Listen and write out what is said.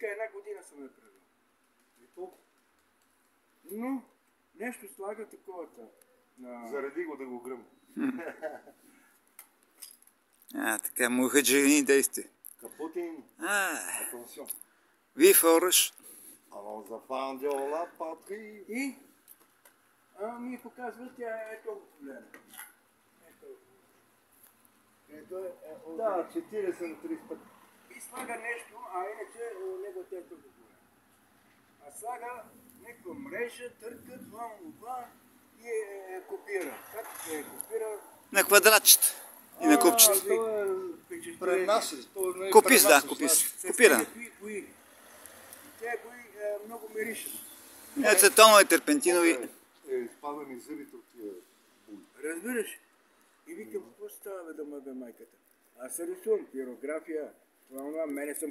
сметка една година съм я правил. И толкова. Но нещо слага таковата. Зареди го да го гръм. Така, мухаджирини действия. Капутин. Attention. Wie forsch. Avant la fin de la patrie. И ми показва, тя е толкова голема. Да, 40 на 35. И слага нещо, а иначе неговата е толкова голема. А слага някаква мрежа, търка, това и копира. Как е копира? На квадратчета и на купчета. Пренасяш. Копис, да, копис. Копирана. Тя много мирише. Ацетонови, терпентинови. Изпада ми зърите от тия буи. Разбираш? И викам, какво става да ме бе майката? Аз се рисувам, пирография, това, мене съм